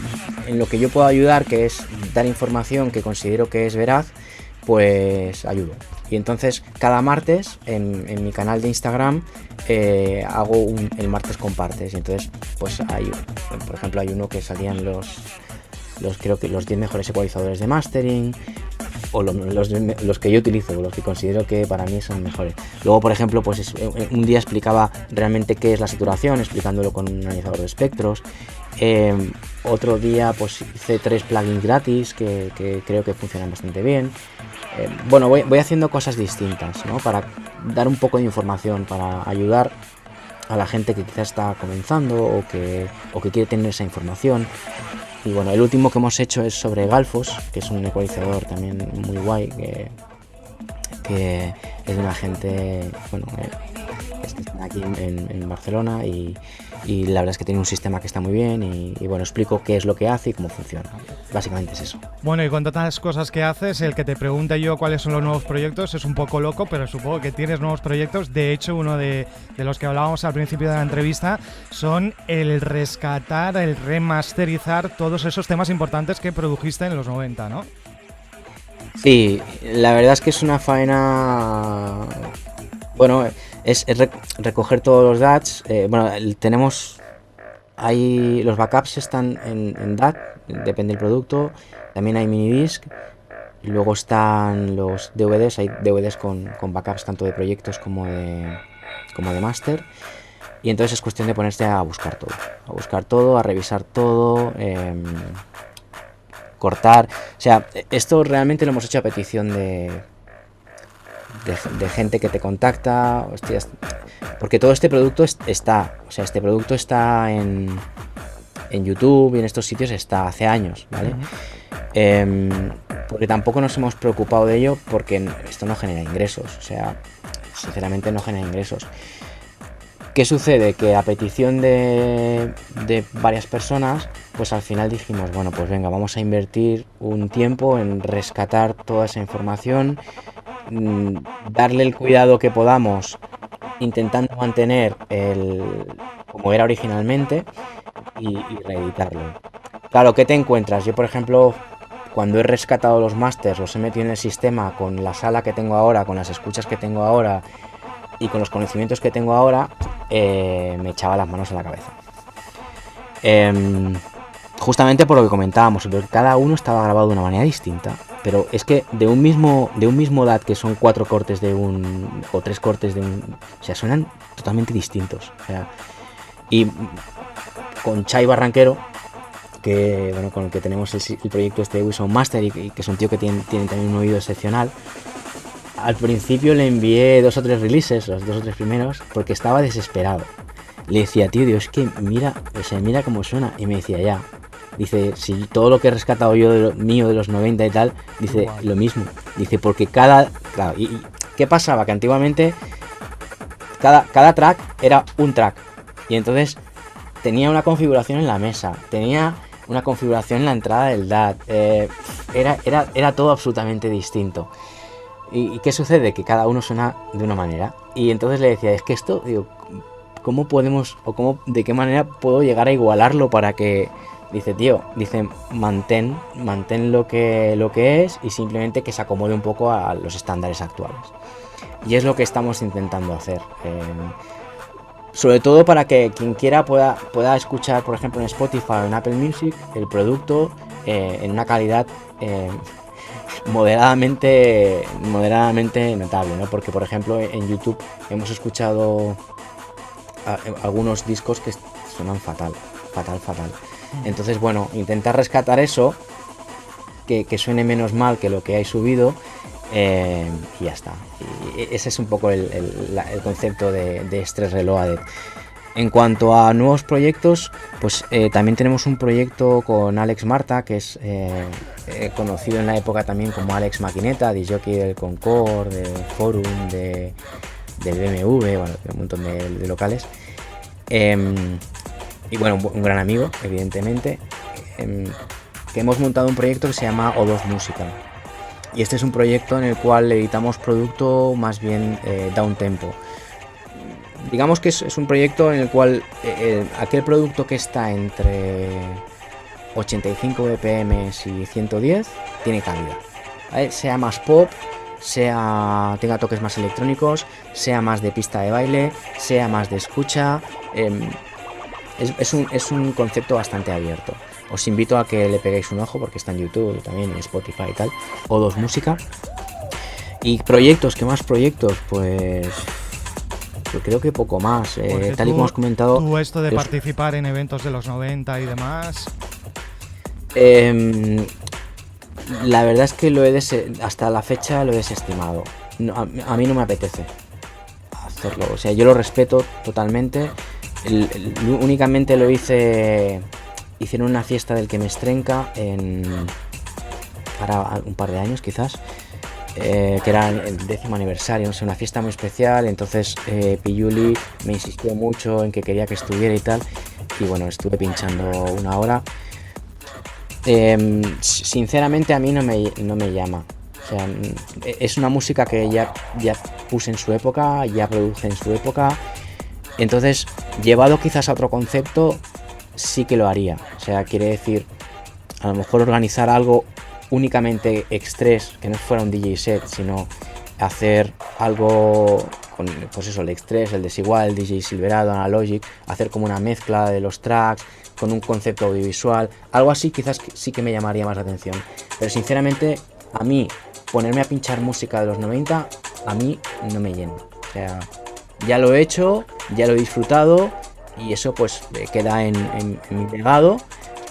en lo que yo puedo ayudar, que es dar información que considero que es veraz, pues ayudo. Y entonces cada martes en mi canal de Instagram hago el martes compartes. Y entonces pues por ejemplo hay uno que salían creo que los 10 mejores ecualizadores de mastering, o los que yo utilizo, los que considero que para mí son mejores. Luego, por ejemplo, pues un día explicaba realmente qué es la saturación, explicándolo con un analizador de espectros. Otro día pues hice 3 plugins gratis que creo que funcionan bastante bien. Bueno, voy haciendo cosas distintas, ¿no? Para dar un poco de información, para ayudar a la gente que quizás está comenzando o que quiere tener esa información. Y bueno, el último que hemos hecho es sobre Galfos, que es un ecualizador también muy guay, que es de una gente, bueno, que está aquí en Barcelona, y la verdad es que tiene un sistema que está muy bien y bueno, explico qué es lo que hace y cómo funciona. Básicamente es eso. Bueno, y con tantas cosas que haces, el que te pregunte yo cuáles son los nuevos proyectos es un poco loco, pero supongo que tienes nuevos proyectos. De hecho, uno de los que hablábamos al principio de la entrevista son el rescatar, el remasterizar todos esos temas importantes que produjiste en los 90, ¿no? Sí, la verdad es que es una faena. Bueno, es recoger todos los DATs. Bueno, tenemos ahí los backups están en DAT, depende del producto. También hay minidisc. Y luego están los DVDs, hay DVDs con backups tanto de proyectos como de máster. Y entonces es cuestión de ponerse a buscar todo, a revisar todo, cortar. O sea, esto realmente lo hemos hecho a petición de gente que te contacta, hostias, porque todo este producto está en YouTube y en estos sitios está hace años, ¿vale? Porque tampoco nos hemos preocupado de ello porque esto no genera ingresos, o sea, sinceramente no genera ingresos. ¿Qué sucede? Que a petición de varias personas, pues al final dijimos, bueno, pues venga, vamos a invertir un tiempo en rescatar toda esa información, darle el cuidado que podamos, intentando mantener como era originalmente y reeditarlo. Claro, ¿qué te encuentras? Yo, por ejemplo, cuando he rescatado los masters, los he metido en el sistema con la sala que tengo ahora, con las escuchas que tengo ahora y con los conocimientos que tengo ahora, me echaba las manos a la cabeza. Justamente por lo que comentábamos, porque cada uno estaba grabado de una manera distinta, pero es que de un mismo DAT, que son 4 cortes o 3 cortes o sea, suenan totalmente distintos. O sea, y con Chai Barranquero, que bueno, con el que tenemos el proyecto este de Wilson Master, y que es un tío que tiene también un oído excepcional. Al principio le envié 2 o 3 releases, los 2 o 3 primeros, porque estaba desesperado. Le decía, tío, Dios, es que mira cómo suena. Y me decía, ya. Dice, si todo lo que he rescatado yo mío de los 90 y tal, dice, wow, lo mismo. Dice, porque claro, ¿y qué pasaba? Que antiguamente cada track era un track. Y entonces tenía una configuración en la mesa, tenía una configuración en la entrada del DAT. Era todo absolutamente distinto. ¿Y qué sucede? Que cada uno suena de una manera. Y entonces le decía, es que esto, digo, ¿cómo podemos, de qué manera puedo llegar a igualarlo para que... Dice, tío, mantén lo que es y simplemente que se acomode un poco a los estándares actuales. Y es lo que estamos intentando hacer. Sobre todo para que quien quiera pueda escuchar, por ejemplo, en Spotify o en Apple Music, el producto en una calidad... moderadamente notable, ¿no? Porque, por ejemplo, en YouTube hemos escuchado algunos discos que suenan fatal. Entonces, bueno, intentar rescatar eso, que suene menos mal que lo que hay subido, y ya está. Y ese es un poco el concepto de Stress Reloaded. En cuanto a nuevos proyectos, pues también tenemos un proyecto con Alex Marta, que es conocido en la época también como Alex Maquineta, disjockey del Concord, del Forum, del BMW, bueno, de un montón de locales. Y bueno, un gran amigo, evidentemente, que hemos montado un proyecto que se llama O2 Musical. Y este es un proyecto en el cual editamos producto más bien down tempo. digamos que es un proyecto en el cual aquel producto que está entre 85 BPM y 110 tiene cabida, ¿vale? Sea más pop, tenga toques más electrónicos, sea más de pista de baile, sea más de escucha. Es un concepto bastante abierto. Os invito a que le peguéis un ojo porque está en YouTube también, en Spotify y tal, o Dos Música. Y proyectos, ¿qué más proyectos? Pues creo que poco más. Tal y como os he comentado. Tú esto de participar en eventos de los 90 y demás. La verdad es que hasta la fecha lo he desestimado. No, a mí no me apetece hacerlo. O sea, yo lo respeto totalmente. Únicamente lo hice en una fiesta del que me estrenca para un par de años quizás. Que era el 10º aniversario, no sé, una fiesta muy especial. Entonces Piyuli me insistió mucho en que quería que estuviera y tal, y bueno, estuve pinchando una hora. Sinceramente a mí no me llama. O sea, es una música que ya puse en su época, ya produje en su época. Entonces, llevado quizás a otro concepto, sí que lo haría. O sea, quiere decir, a lo mejor organizar algo únicamente express, que no fuera un DJ set, sino hacer algo con, pues eso, el express, el desigual, el DJ Silverado, Analogic, hacer como una mezcla de los tracks con un concepto audiovisual, algo así quizás sí que me llamaría más la atención. Pero sinceramente, a mí, ponerme a pinchar música de los 90, a mí no me llena. O sea, ya lo he hecho, ya lo he disfrutado y eso pues queda en mi legado.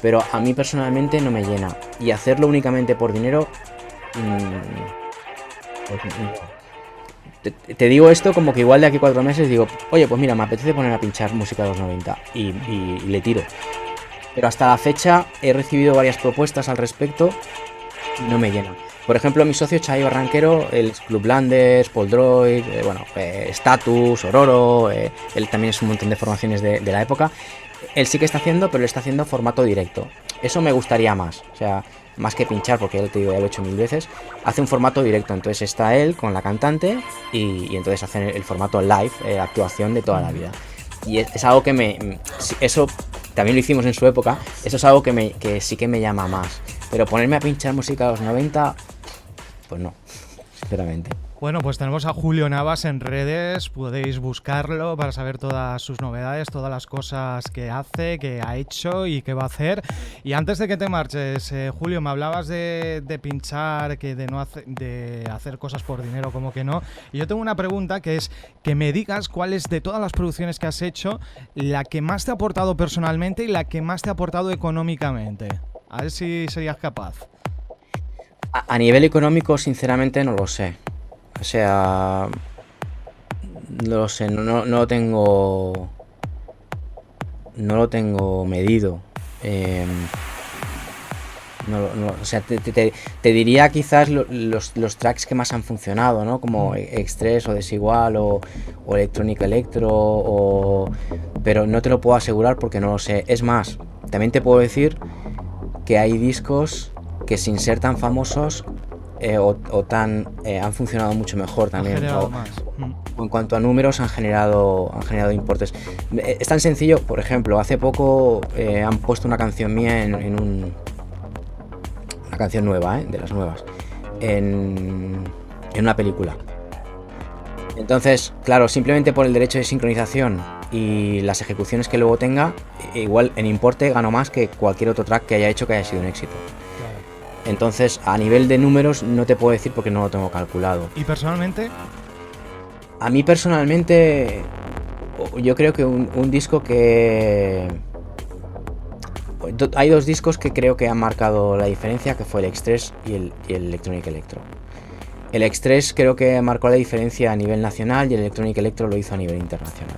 Pero a mí personalmente no me llena. Y hacerlo únicamente por dinero... pues no. Te digo esto como que igual de aquí a 4 meses digo, oye, pues mira, me apetece poner a pinchar música de los 90 y le tiro. Pero hasta la fecha he recibido varias propuestas al respecto y no me llenan. Por ejemplo, mi socio Chayo Barranquero, el Clublanders, Poldroid, Status, Ororo, él también es un montón de formaciones de la época. Él sí que está haciendo, pero lo está haciendo formato directo. Eso me gustaría más, o sea, más que pinchar, porque él, te digo, ya lo he hecho 1000 veces. Hace un formato directo, entonces está él con la cantante y entonces hacen el formato live, actuación de toda la vida. Y es algo que eso también lo hicimos en su época, eso es algo que sí que me llama más. Pero ponerme a pinchar música de los 90, pues no, sinceramente. Bueno, pues tenemos a Julio Navas en redes, podéis buscarlo para saber todas sus novedades, todas las cosas que hace, que ha hecho y que va a hacer. Y antes de que te marches, Julio, me hablabas de pinchar, de hacer cosas por dinero, como que no. Y yo tengo una pregunta que es que me digas cuál es de todas las producciones que has hecho la que más te ha aportado personalmente y la que más te ha aportado económicamente. A ver si serías capaz. A nivel económico, sinceramente, no lo sé. O sea, no lo sé, no lo tengo medido. O sea, te diría quizás los tracks que más han funcionado, ¿no? Como Express o Desigual o Electronic Electro, pero no te lo puedo asegurar porque no lo sé. Es más, también te puedo decir que hay discos que sin ser tan famosos han funcionado mucho mejor también. En cuanto a números han generado importes. Es tan sencillo, por ejemplo, hace poco han puesto una canción mía una canción nueva, de las nuevas, en una película. Entonces, claro, simplemente por el derecho de sincronización y las ejecuciones que luego tenga, igual en importe gano más que cualquier otro track que haya hecho que haya sido un éxito. Entonces, a nivel de números no te puedo decir porque no lo tengo calculado. ¿Y personalmente? A mí personalmente, yo creo que un disco que... Hay 2 discos que creo que han marcado la diferencia, que fue el Express y el Electronic Electro. El Express creo que marcó la diferencia a nivel nacional y el Electronic Electro lo hizo a nivel internacional.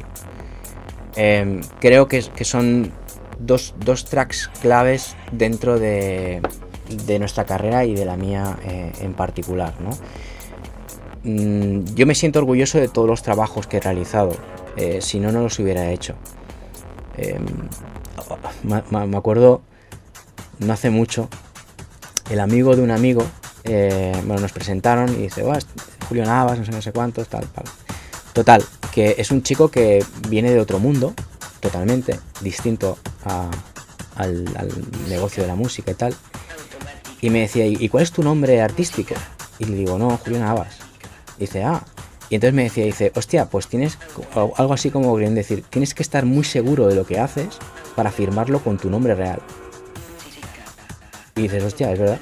Creo que son dos tracks claves dentro de nuestra carrera y de la mía en particular, ¿no? Yo me siento orgulloso de todos los trabajos que he realizado, si no los hubiera hecho. Me acuerdo, no hace mucho, el amigo de un amigo, nos presentaron y dice, Julio Navas, no sé cuántos, tal. Total, que es un chico que viene de otro mundo, totalmente distinto al negocio de la música y tal. Y me decía, ¿y cuál es tu nombre artístico? Y le digo, no, Julio Navas. Y dice, ah. Y entonces me decía, hostia, pues tienes algo así como queriendo decir, tienes que estar muy seguro de lo que haces para firmarlo con tu nombre real. Y dices, hostia, es verdad.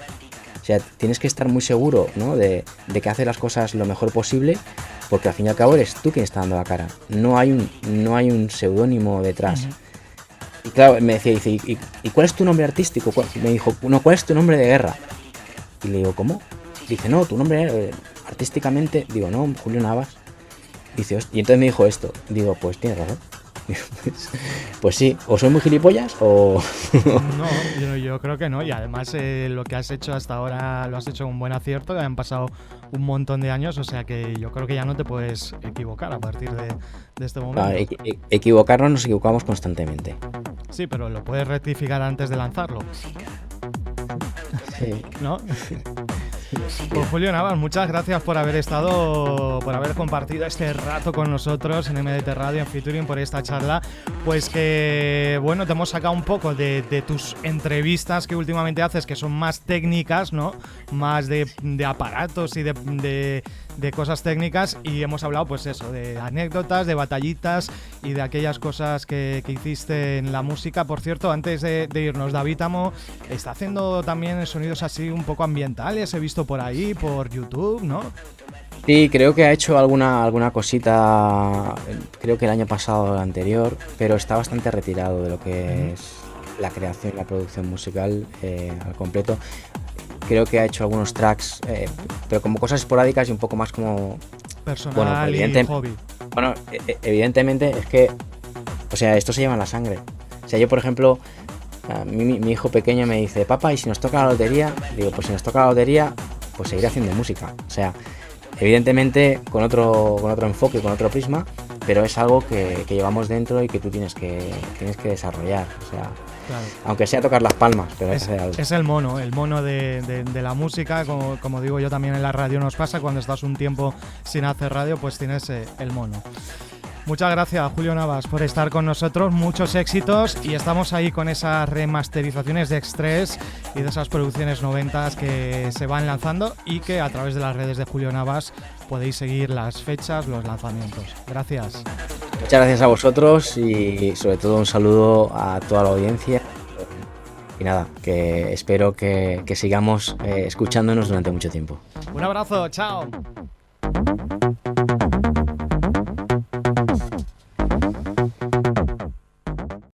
O sea, tienes que estar muy seguro, ¿no? de que haces las cosas lo mejor posible, porque al fin y al cabo eres tú quien está dando la cara. No hay un seudónimo detrás. Y claro, me decía, dice, ¿y cuál es tu nombre artístico? Me dijo, no, ¿cuál es tu nombre de guerra? Y le digo, ¿cómo? Dice, no, tu nombre artísticamente. Digo, no, Julio Navas. Dice, y entonces me dijo esto. Digo, pues tienes razón. Pues sí, o soy muy gilipollas o... No, yo creo que no. Y además lo que has hecho hasta ahora lo has hecho con buen acierto. Han pasado un montón de años, o sea que yo creo que ya no te puedes equivocar a partir de este momento. Equivocarnos nos equivocamos constantemente. Sí, pero lo puedes rectificar antes de lanzarlo. Sí. ¿No? Pues Julio Navas, muchas gracias por haber compartido este rato con nosotros en MDT Radio, en Featuring, por esta charla. Pues que, bueno, te hemos sacado un poco de tus entrevistas que últimamente haces, que son más técnicas, ¿no? Más de aparatos y de cosas técnicas, y hemos hablado, pues eso, de anécdotas, de batallitas y de aquellas cosas que hiciste en la música. Por cierto, antes de irnos, David Amo está haciendo también sonidos así un poco ambientales, he visto por ahí, por YouTube, ¿no? Sí, creo que ha hecho alguna cosita, creo que el año pasado o el anterior, pero está bastante retirado de lo que es la creación y la producción musical al completo. Creo que ha hecho algunos tracks, pero como cosas esporádicas y un poco más como... personal y hobby. Bueno, evidentemente es que, o sea, esto se lleva en la sangre. O sea, yo, por ejemplo, mi hijo pequeño me dice, papá, ¿y si nos toca la lotería? Digo, pues si nos toca la lotería, pues seguiré haciendo música. O sea, evidentemente con otro enfoque, con otro prisma, pero es algo que llevamos dentro y que tú tienes que desarrollar. O sea, claro, aunque sea tocar las palmas, pero es el mono de la música, como digo yo también en la radio nos pasa, cuando estás un tiempo sin hacer radio, pues tienes el mono. Muchas gracias, Julio Navas, por estar con nosotros, muchos éxitos, y estamos ahí con esas remasterizaciones de Extrés y de esas producciones 90 que se van lanzando, y que a través de las redes de Julio Navas podéis seguir las fechas, los lanzamientos. Gracias. Muchas gracias a vosotros y sobre todo un saludo a toda la audiencia. Y nada, que espero que sigamos escuchándonos durante mucho tiempo. Un abrazo, chao.